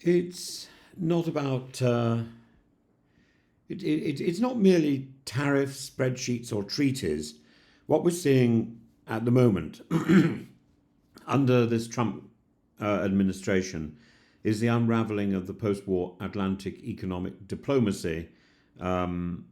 It's not about. It's not merely tariffs, spreadsheets, or treaties. What we're seeing at the moment under this Trump administration is the unraveling of the post-war Atlantic economic diplomacy, um,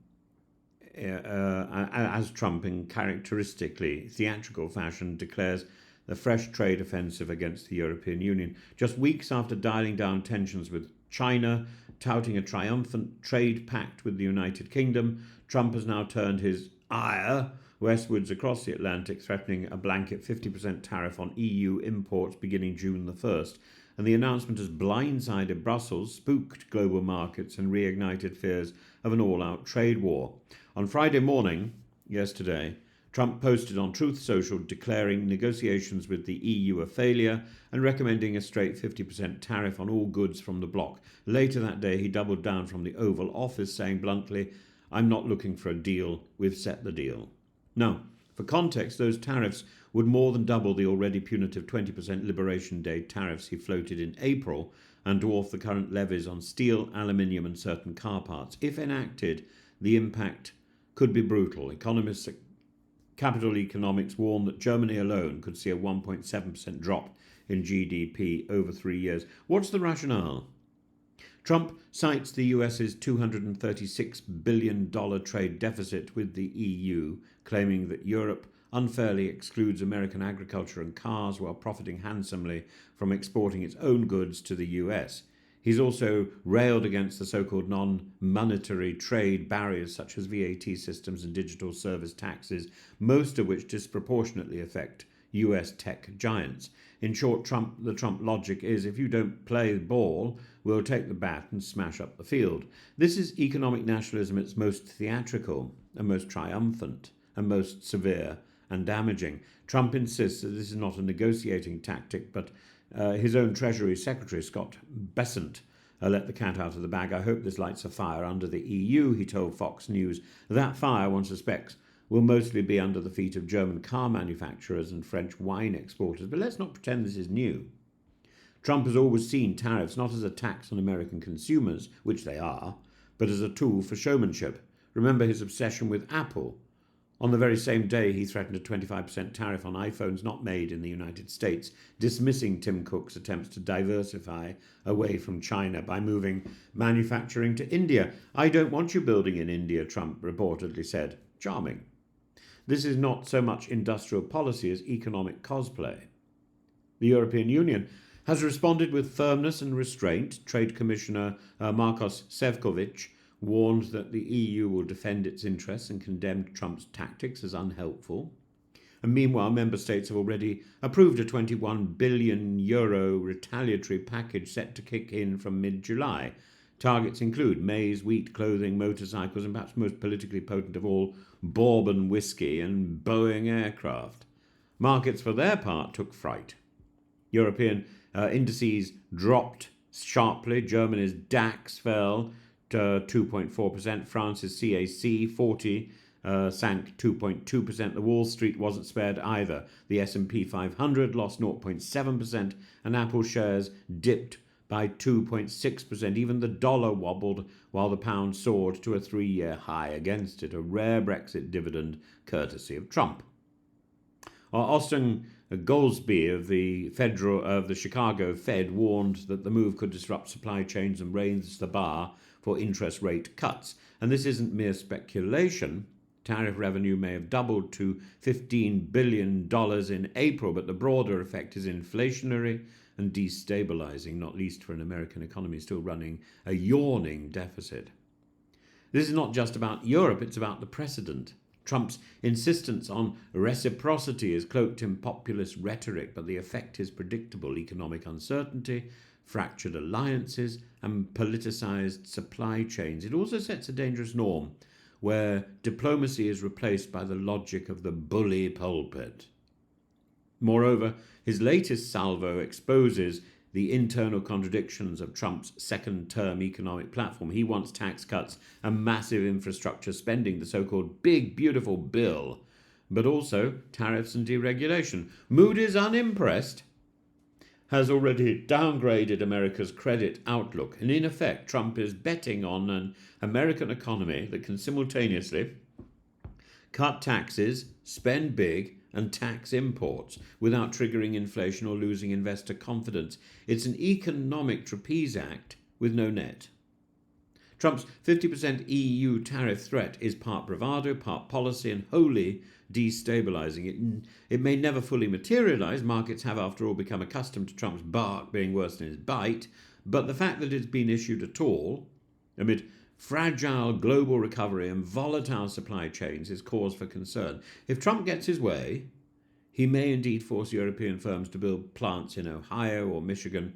as Trump, in characteristically theatrical fashion, declares the fresh trade offensive against the European Union. Just weeks after dialing down tensions with China, touting a triumphant trade pact with the United Kingdom, Trump has now turned his ire westwards across the Atlantic, threatening a blanket 50% tariff on EU imports beginning June the 1st. And the announcement has blindsided Brussels, spooked global markets, and reignited fears of an all-out trade war. On Friday morning, yesterday, Trump posted on Truth Social declaring negotiations with the EU a failure and recommending a straight 50% tariff on all goods from the bloc. Later that day, he doubled down from the Oval Office, saying bluntly, "I'm not looking for a deal, we've set the deal." Now, for context, those tariffs would more than double the already punitive 20% Liberation Day tariffs he floated in April and dwarf the current levies on steel, aluminium, and certain car parts. If enacted, the impact could be brutal. Economists at Capital Economics warn that Germany alone could see a 1.7% drop in GDP over 3 years. What's the rationale? Trump cites the US's $236 billion trade deficit with the EU, claiming that Europe unfairly excludes American agriculture and cars while profiting handsomely from exporting its own goods to the US. He's also railed against the so-called non-monetary trade barriers such as VAT systems and digital service taxes, most of which disproportionately affect US tech giants. In short, the Trump logic is, if you don't play the ball, we'll take the bat and smash up the field. This is economic nationalism at its most theatrical and most triumphant and most severe and damaging. Trump insists that this is not a negotiating tactic, but his own Treasury Secretary, Scott Bessent, let the cat out of the bag. "I hope this lights a fire under the EU," he told Fox News. That fire, one suspects, will mostly be under the feet of German car manufacturers and French wine exporters. But let's not pretend this is new. Trump has always seen tariffs not as a tax on American consumers, which they are, but as a tool for showmanship. Remember his obsession with Apple. On the very same day, he threatened a 25% tariff on iPhones not made in the United States, dismissing Tim Cook's attempts to diversify away from China by moving manufacturing to India. "I don't want you building in India," Trump reportedly said. Charming. This is not so much industrial policy as economic cosplay. The European Union has responded with firmness and restraint. Trade Commissioner Markos Sefcovic warned that the EU will defend its interests and condemned Trump's tactics as unhelpful. And meanwhile, member states have already approved a €21 billion retaliatory package set to kick in from mid-July. Targets include maize, wheat, clothing, motorcycles, and perhaps most politically potent of all, bourbon whiskey and Boeing aircraft. Markets, for their part, took fright. European indices dropped sharply. Germany's DAX fell to 2.4%. France's CAC 40 sank 2.2%. The Wall Street wasn't spared either. The S&P 500 lost 0.7%, and Apple shares dipped by 2.6%. Even the dollar wobbled while the pound soared to a 3-year high against it, a rare Brexit dividend courtesy of Trump. Austin Goolsbee of the Chicago Fed warned that the move could disrupt supply chains and raise the bar for interest rate cuts. And this isn't mere speculation. Tariff revenue may have doubled to $15 billion in April, but the broader effect is inflationary and destabilizing, not least for an American economy still running a yawning deficit. This is not just about Europe, it's about the precedent. Trump's insistence on reciprocity is cloaked in populist rhetoric, but the effect is predictable: economic uncertainty, fractured alliances, and politicized supply chains. It also sets a dangerous norm where diplomacy is replaced by the logic of the bully pulpit. Moreover, his latest salvo exposes the internal contradictions of Trump's second-term economic platform. He wants tax cuts and massive infrastructure spending, the so-called big, beautiful bill, but also tariffs and deregulation. Mood is unimpressed. has already downgraded America's credit outlook. And in effect, Trump is betting on an American economy that can simultaneously cut taxes, spend big, and tax imports without triggering inflation or losing investor confidence. It's an economic trapeze act with no net. Trump's 50% EU tariff threat is part bravado, part policy, and wholly destabilizing. It may never fully materialize. Markets have, after all, become accustomed to Trump's bark being worse than his bite. But the fact that it's been issued at all, amid fragile global recovery and volatile supply chains, is cause for concern. If Trump gets his way, he may indeed force European firms to build plants in Ohio or Michigan,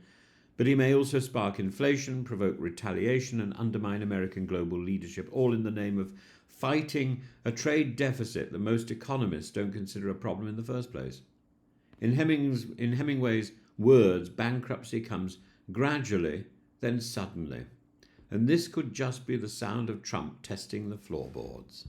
but he may also spark inflation, provoke retaliation, and undermine American global leadership, all in the name of fighting a trade deficit that most economists don't consider a problem in the first place. In Hemingway's words, bankruptcy comes gradually, then suddenly. And this could just be the sound of Trump testing the floorboards.